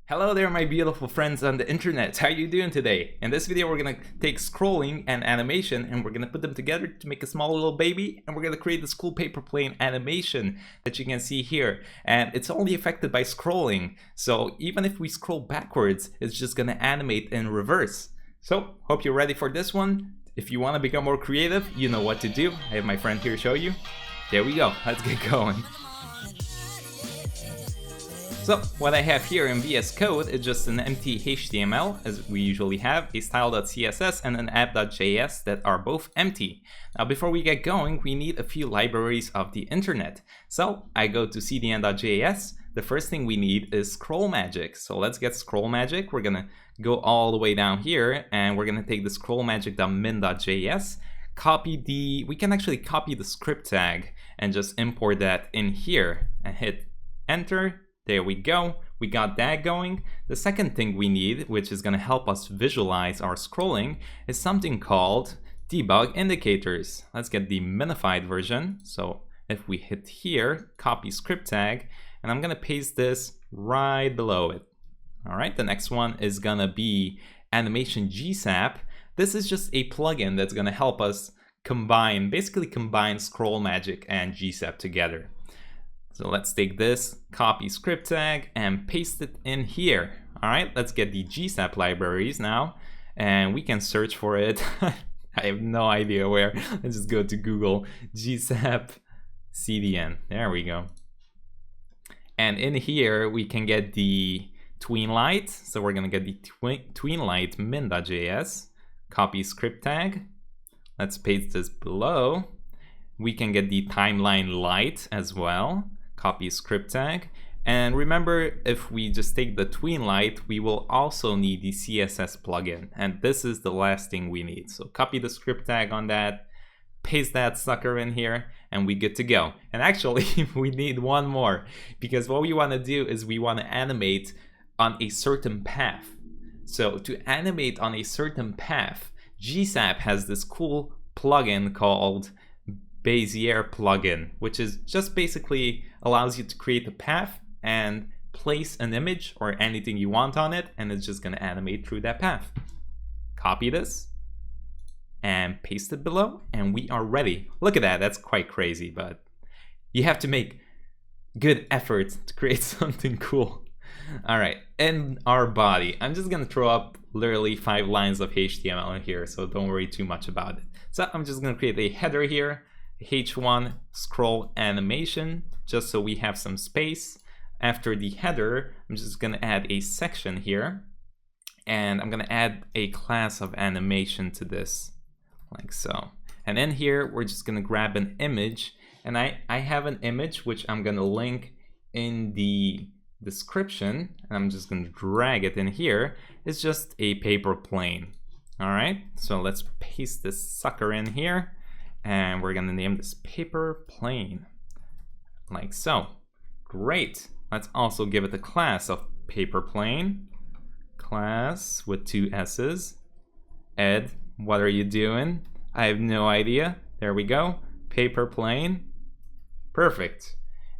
Hello there, my beautiful friends on the internet. How are you doing today? In this video, we're gonna take scrolling and animation and we're gonna put them together to make a small little baby, and we're gonna create this cool paper plane animation that you can see here. And it's only affected by scrolling. So even if we scroll backwards, it's just gonna animate in reverse. So hope you're ready for this one. If you wanna become more creative, you know what to do. I have my friend here show you. There we go, let's get going. So what I have here in VS Code is just an empty HTML, as we usually have, a style.css and an app.js that are both empty. Now before we get going, we need a few libraries of the internet. So I go to cdn.js. The first thing we need is ScrollMagic. So let's get ScrollMagic. We're gonna go all the way down here and we're gonna take the ScrollMagic.min.js, we can actually copy the script tag and just import that in here and hit enter. There we go, we got that going. The second thing we need, which is gonna help us visualize our scrolling, is something called debug indicators. Let's get the minified version. So if we hit here, copy script tag, and I'm gonna paste this right below it. All right, the next one is gonna be animation GSAP. This is just a plugin that's gonna help us basically combine ScrollMagic and GSAP together. So let's take this, copy script tag, and paste it in here. All right, let's get the GSAP libraries now, and we can search for it. I have no idea where. Let's just go to Google, GSAP CDN. There we go. And in here, we can get the TweenLite. So we're gonna get the TweenLite min.js, copy script tag. Let's paste this below. We can get the TimelineLite as well. Copy script tag, and remember, if we just take the TweenLite, we will also need the CSS plugin, and this is the last thing we need. So copy the script tag on that, paste that sucker in here, and we good to go. And actually we need one more, because what we want to do is we want to animate on a certain path. So to animate on a certain path, GSAP has this cool plugin called bazier plugin, which is just basically allows you to create a path and place an image or anything you want on it, and it's just going to animate through that path. Copy this and paste it below, and we are ready. Look at that, that's quite crazy, but you have to make good effort to create something cool. All right, in our body, I'm just gonna throw up literally 5 lines of HTML in here, so don't worry too much about it. So I'm just gonna create a header here, H1 scroll animation, just so we have some space. After the header, I'm just gonna add a section here, and I'm gonna add a class of animation to this, like so. And in here, we're just gonna grab an image, and I have an image which I'm gonna link in the description, and I'm just gonna drag it in here. It's just a paper plane. All right, so let's paste this sucker in here. And we're gonna name this paper plane, like so. Great. Let's also give it a class of paper plane. Class with 2 S's. Ed, what are you doing? I have no idea. There we go. Paper plane. Perfect.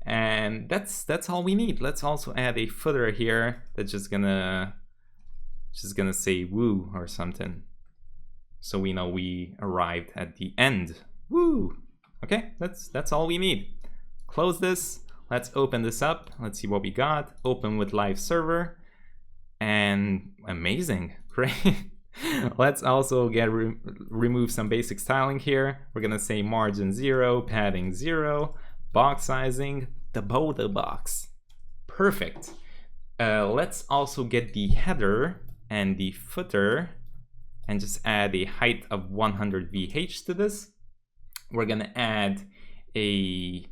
And that's all we need. Let's also add a footer here that's just gonna say woo or something, so we know we arrived at the end. Woo! Okay, that's all we need. Close this. Let's open this up. Let's see what we got. Open with live server. And amazing. Great. Let's also remove some basic styling here. We're gonna say margin 0, padding 0, box sizing, the border box. Perfect. Let's also get the header and the footer and just add a height of 100 VH to this. We're gonna add a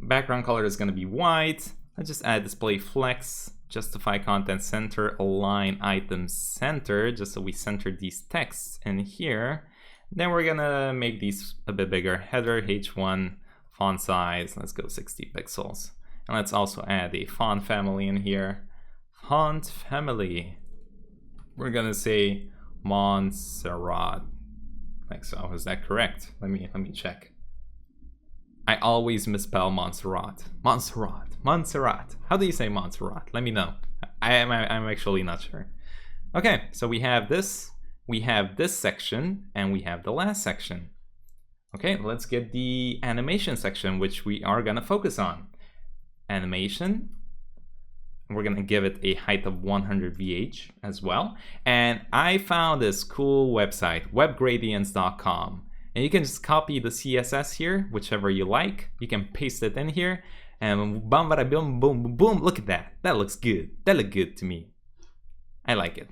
background color is gonna be white. Let's just add display flex, justify content center, align item center, just so we center these texts in here. Then we're gonna make these a bit bigger. Header H1, font size, let's go 60 pixels. And let's also add a font family in here. Font family. We're gonna say Montserrat. Like so. Is that correct? Let me check. I always misspell Montserrat. Montserrat. How do you say Montserrat? Let me know. I'm actually not sure. Okay, so we have this section, and we have the last section. Okay, let's get the animation section, which we are gonna focus on. Animation. We're gonna give it a height of 100 VH as well. And I found this cool website, webgradients.com. And you can just copy the CSS here, whichever you like. You can paste it in here, and boom, boom, boom, boom. Look at that. That looks good. That looked good to me. I like it.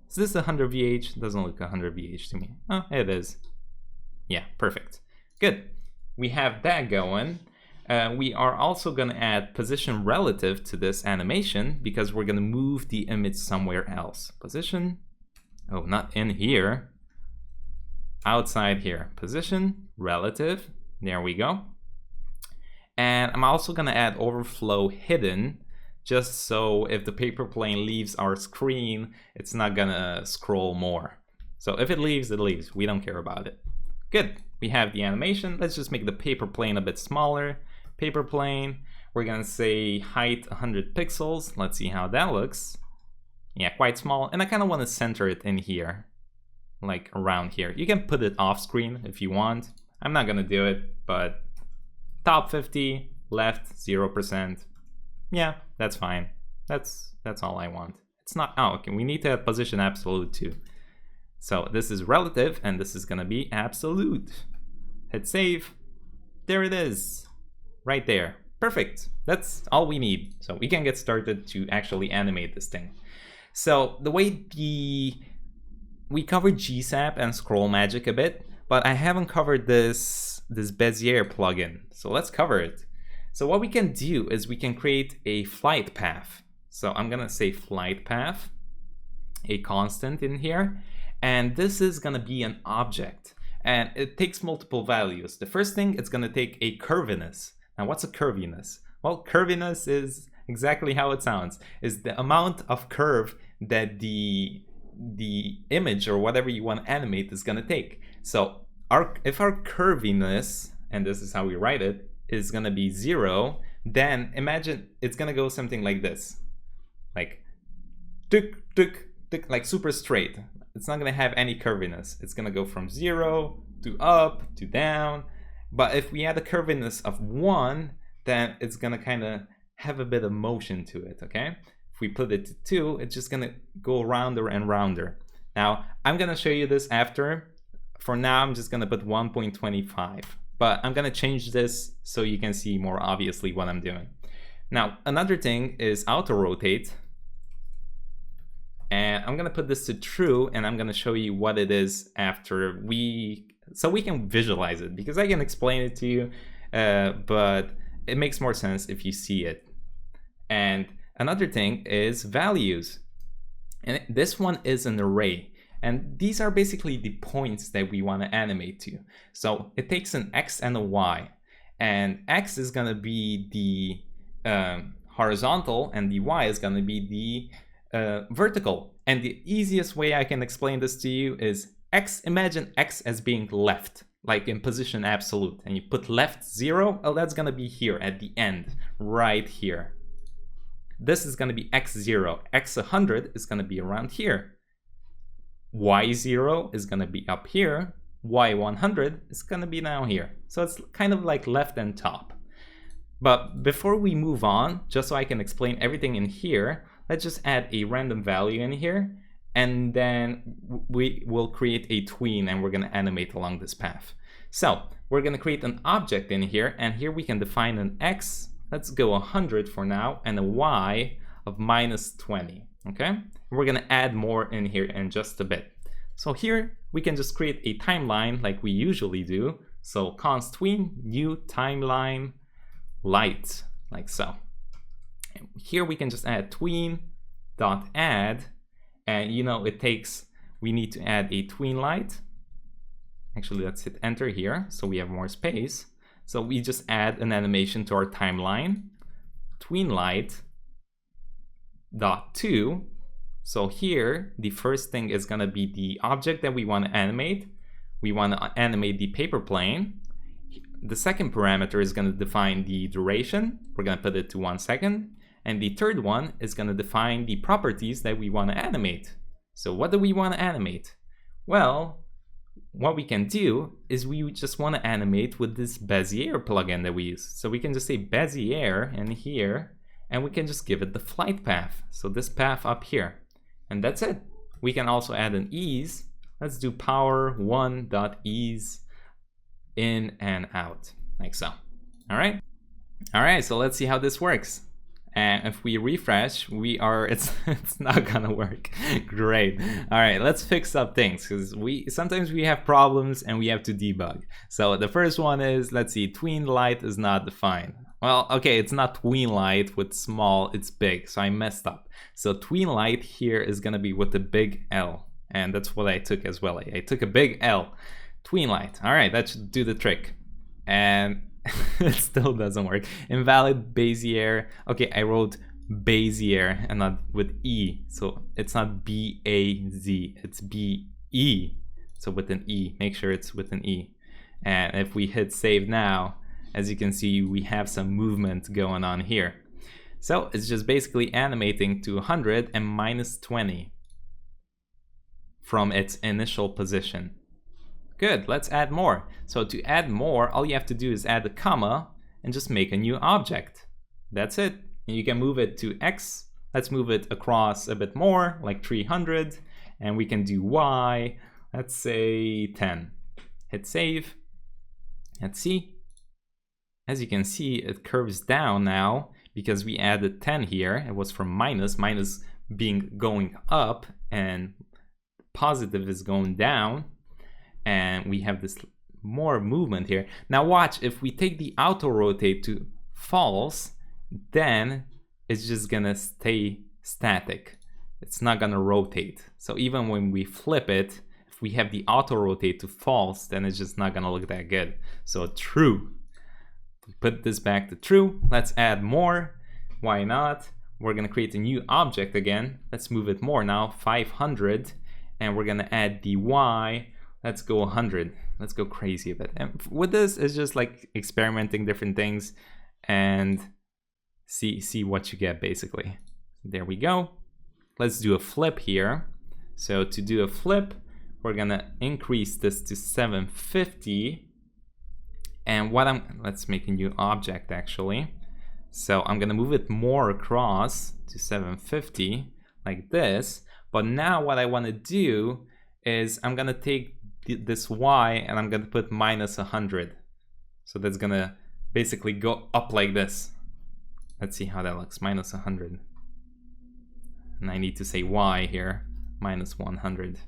Is this 100 VH? Doesn't look 100 VH to me. Oh, it is. Yeah, perfect. Good. We have that going. We are also going to add position relative to this animation because we're going to move the image somewhere else. Position. Oh, not in here. Outside here. Position relative. There we go. And I'm also going to add overflow hidden, just so if the paper plane leaves our screen, it's not going to scroll more. So if it leaves, it leaves. We don't care about it. Good. We have the animation. Let's just make the paper plane a bit smaller. Paper plane. We're going to say height 100 pixels. Let's see how that looks. Yeah, quite small. And I kind of want to center it in here, like around here. You can put it off screen if you want. I'm not going to do it, but top 50, left 0%. Yeah, that's fine. That's all I want. It's not, oh, okay, we need to have position absolute too. So this is relative, and this is gonna be absolute. Hit save. There it is, right there. Perfect. That's all we need. So we can get started to actually animate this thing. So the way we covered GSAP and ScrollMagic a bit, but I haven't covered this Bazier plugin. So let's cover it. So what we can do is we can create a flight path. So I'm gonna say flight path, a constant in here, and this is gonna be an object, and it takes multiple values. The first thing, it's gonna take a curviness. Now what's a curviness? Well, curviness is exactly how it sounds, is the amount of curve that the image or whatever you want to animate is gonna take. So if our curviness, and this is how we write it, is gonna be 0, then imagine it's gonna go something like this, like tuk tuk tuk, like super straight. It's not gonna have any curviness. It's gonna go from 0 to up to down. But if we add a curviness of 1, then it's gonna kind of have a bit of motion to it. Okay, if we put it to 2, it's just gonna go rounder and rounder. Now I'm gonna show you this after. For now, I'm just gonna put 1.25. But I'm gonna change this so you can see more obviously what I'm doing. Now, another thing is auto rotate. And I'm gonna put this to true, and I'm gonna show you what it is after so we can visualize it, because I can explain it to you, but it makes more sense if you see it. And another thing is values. And this one is an array. And these are basically the points that we want to animate to. So it takes an X and a Y. And X is going to be the horizontal, and the Y is going to be the vertical. And the easiest way I can explain this to you is X, imagine X as being left, like in position absolute. And you put left 0, oh, that's going to be here at the end, right here. This is going to be X0. X100 is going to be around here. Y0 is going to be up here. Y100 is going to be down here. So it's kind of like left and top. But before we move on, just so I can explain everything in here, let's just add a random value in here, and then we will create a tween, and we're going to animate along this path. So we're going to create an object in here, and here we can define an X, let's go 100 for now, and a Y of -20. Okay, we're gonna add more in here in just a bit. So here we can just create a timeline like we usually do. So const tween new timeline light, like so. And here we can just add tween dot add, and you know we need to add a TweenLite. Actually, let's hit enter here so we have more space. So we just add an animation to our timeline, TweenLite .to. So here the first thing is going to be the object that we want to animate. We want to animate the paper plane. The second parameter is going to define the duration. We're going to put it to 1 second, And the third one is going to define the properties that we want to animate. So what do we want to animate? Well, what we can do is we just want to animate with this Bazier plugin that we use. So we can just say Bazier in here, and we can just give it the flight path. So this path up here, and that's it. We can also add an ease. Let's do power1.ease in and out, like so. All right, so let's see how this works. And if we refresh, it's not gonna work. Great. All right, let's fix up things, because sometimes we have problems and we have to debug. So the first one is, let's see, TweenLite is not defined. Well, okay, it's not TweenLite with small, it's big, so I messed up. So TweenLite here is gonna be with the big L, and that's what I took as well. I took a big L. TweenLite. All right, that should do the trick. And it still doesn't work. Invalid Bazier. Okay, I wrote Bazier and not with E. So it's not B-A-Z, it's B-E. So with an E, make sure it's with an E. And if we hit save now, as you can see, we have some movement going on here. So it's just basically animating to 100 and minus 20 from its initial position. Good, let's add more. So to add more, all you have to do is add a comma and just make a new object. That's it. And you can move it to X. Let's move it across a bit more, like 300. And we can do Y, let's say 10. Hit save. Let's see. As you can see, it curves down now because we added 10 here. It was from minus being going up, and positive is going down. And we have this more movement here. Now watch, if we take the auto rotate to false, then it's just gonna stay static. It's not gonna rotate. So even when we flip it, if we have the auto rotate to false, then it's just not gonna look that good. So true. Put this back to true. Let's add more. Why not? We're gonna create a new object again. Let's move it more now, 500. And we're gonna add the Y. Let's go 100. Let's go crazy a bit. And with this, it's just like experimenting different things and see what you get, basically. There we go. Let's do a flip here. So to do a flip, we're gonna increase this to 750. And let's make a new object actually. So I'm gonna move it more across to 750 like this. But now what I wanna do is I'm gonna take this Y and I'm gonna put minus 100. So that's gonna basically go up like this. Let's see how that looks, minus 100. And I need to say Y here, minus 100.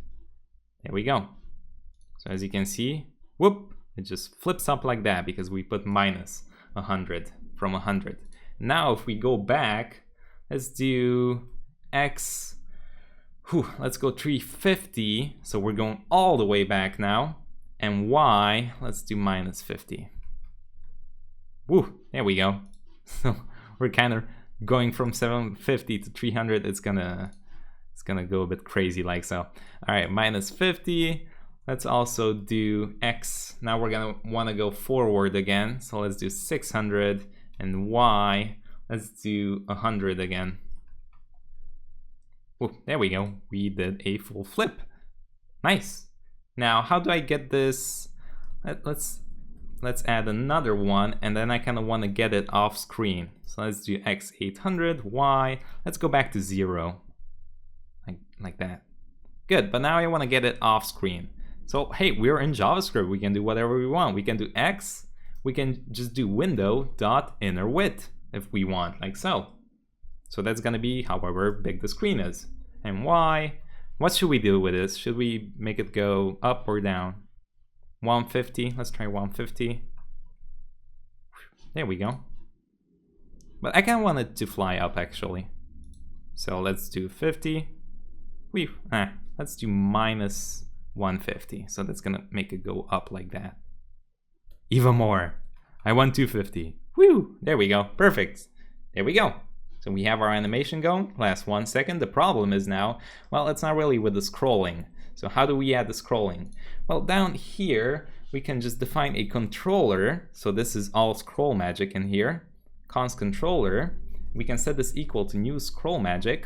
There we go. So as you can see, whoop, it just flips up like that because we put minus 100 from 100. Now if we go back, let's do X. Let's go 350, so we're going all the way back now. And Y, let's do minus 50. Woo, there we go. So we're kind of going from 750 to 300. It's gonna go a bit crazy like so. All right, minus 50. Let's also do X. Now we're gonna wanna go forward again. So let's do 600, and Y, let's do 100 again. Oh, there we go. We did a full flip. Nice. Now, how do I get this? Let's add another one, and then I kind of want to get it off screen. So let's do X800, Y. Let's go back to 0, like that. Good, but now I want to get it off screen. So hey, we're in JavaScript. We can do whatever we want. We can do X. We can just do window.innerWidth if we want, like so. So that's gonna be however big the screen is. And Y, what should we do with this? Should we make it go up or down? 150, let's try 150. There we go. But I kind of want it to fly up actually. So let's do 50. Let's do minus 150. So that's gonna make it go up like that. Even more. I want 250. Woo! There we go. Perfect. There we go. So we have our animation going, last 1 second. The problem is now, well, it's not really with the scrolling. So how do we add the scrolling? Well, down here, we can just define a controller. So this is all ScrollMagic in here, const controller. we can set this equal to new ScrollMagic.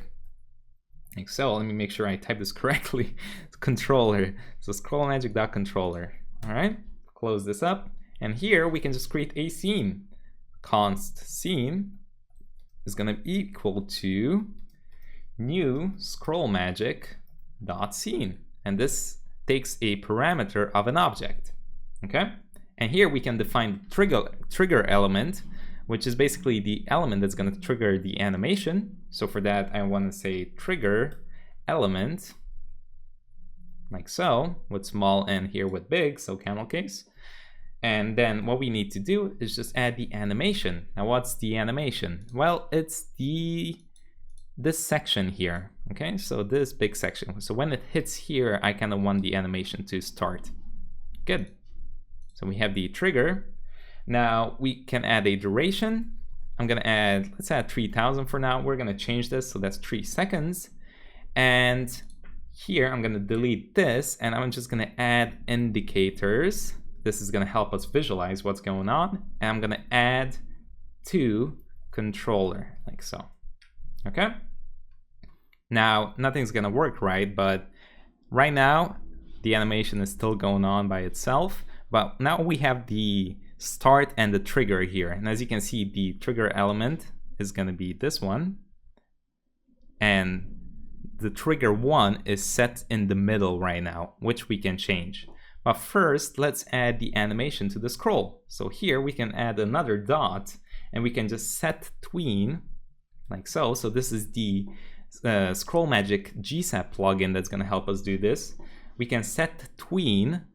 Like so, let me make sure I type this correctly. It's controller, so ScrollMagic.controller. All right, close this up. And here we can just create a scene. Const scene is gonna be equal to new ScrollMagic.scene. And this takes a parameter of an object, okay? And here we can define trigger element, which is basically the element that's gonna trigger the animation. So for that, I wanna say trigger element, like so, with small n here with big, so camel case. And then what we need to do is just add the animation. Now what's the animation? Well, it's this section here, okay? So this big section. So when it hits here, I kind of want the animation to start. Good. So we have the trigger. Now we can add a duration. I'm gonna add, let's add 3000 for now. We're gonna change this, so that's 3 seconds. And here I'm gonna delete this, and I'm just gonna add indicators. This is gonna help us visualize what's going on. And I'm gonna add to controller, like so, okay? Now, nothing's gonna work right, but right now, the animation is still going on by itself. But now we have the start and the trigger here. And as you can see, the trigger element is gonna be this one. And the trigger one is set in the middle right now, which we can change. But first, let's add the animation to the scroll. So here we can add another dot, and we can just set tween, like so. So this is the ScrollMagic GSAP plugin that's gonna help us do this. We can set tween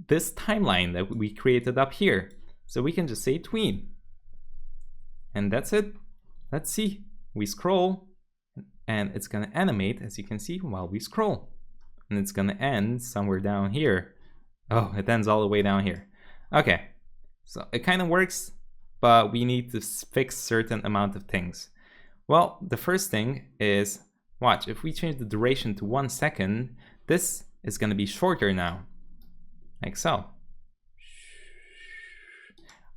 this timeline that we created up here. So we can just say tween. And that's it. Let's see. We scroll, and it's gonna animate, as you can see, while we scroll. And it's gonna end somewhere down here. Oh, it ends all the way down here. Okay, so it kind of works, but we need to fix certain amount of things. Well, the first thing is, watch, if we change the duration to 1 second, this is gonna be shorter now, like so.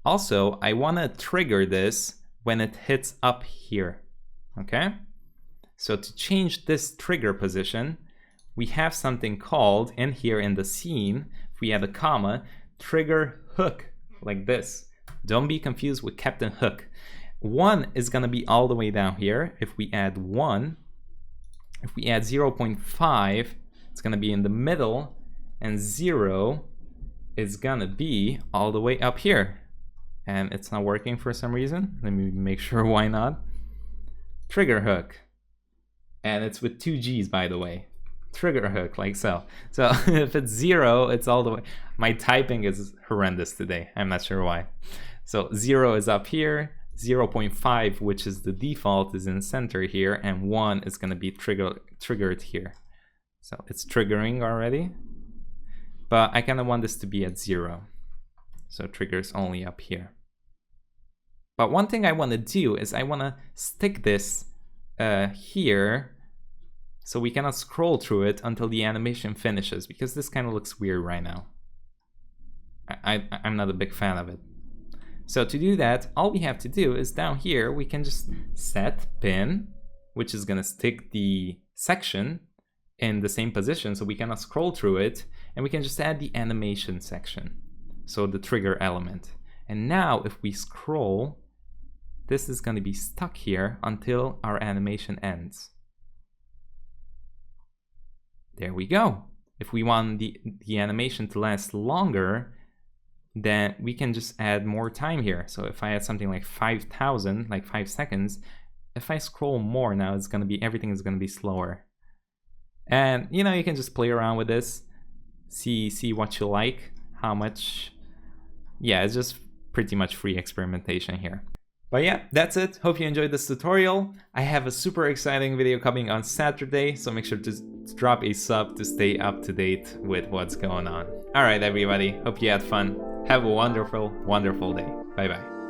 Also, I wanna trigger this when it hits up here, okay? So to change this trigger position, we have something called, in here in the scene, if we add a comma, trigger hook, like this. Don't be confused with Captain Hook. 1 is gonna be all the way down here. If we add 1, if we add 0.5, it's gonna be in the middle, and 0 is gonna be all the way up here. And it's not working for some reason. Let me make sure why not. Trigger hook. And it's with 2 G's, by the way. Trigger hook, like so. So if it's 0, it's all the way. My typing is horrendous today. I'm not sure why. So 0 is up here. 0.5, which is the default, is in center here, and 1 is going to be triggered here. So it's triggering already. But I kind of want this to be at 0. So triggers only up here. But one thing I want to do is I want to stick this here, so we cannot scroll through it until the animation finishes, because this kind of looks weird right now. I'm not a big fan of it. So to do that, all we have to do is down here, we can just set pin, which is gonna stick the section in the same position so we cannot scroll through it, and we can just add the animation section, so the trigger element. And now if we scroll, this is gonna be stuck here until our animation ends. There we go. If we want the animation to last longer, then we can just add more time here. So if I add something like 5,000, like 5 seconds, if I scroll more now, it's gonna be, everything is gonna be slower. And you know, you can just play around with this, see what you like, how much. Yeah, it's just pretty much free experimentation here. But yeah, that's it. Hope you enjoyed this tutorial. I have a super exciting video coming on Saturday, so make sure to drop a sub to stay up to date with what's going on. All right, everybody. Hope you had fun. Have a wonderful, wonderful day. Bye-bye.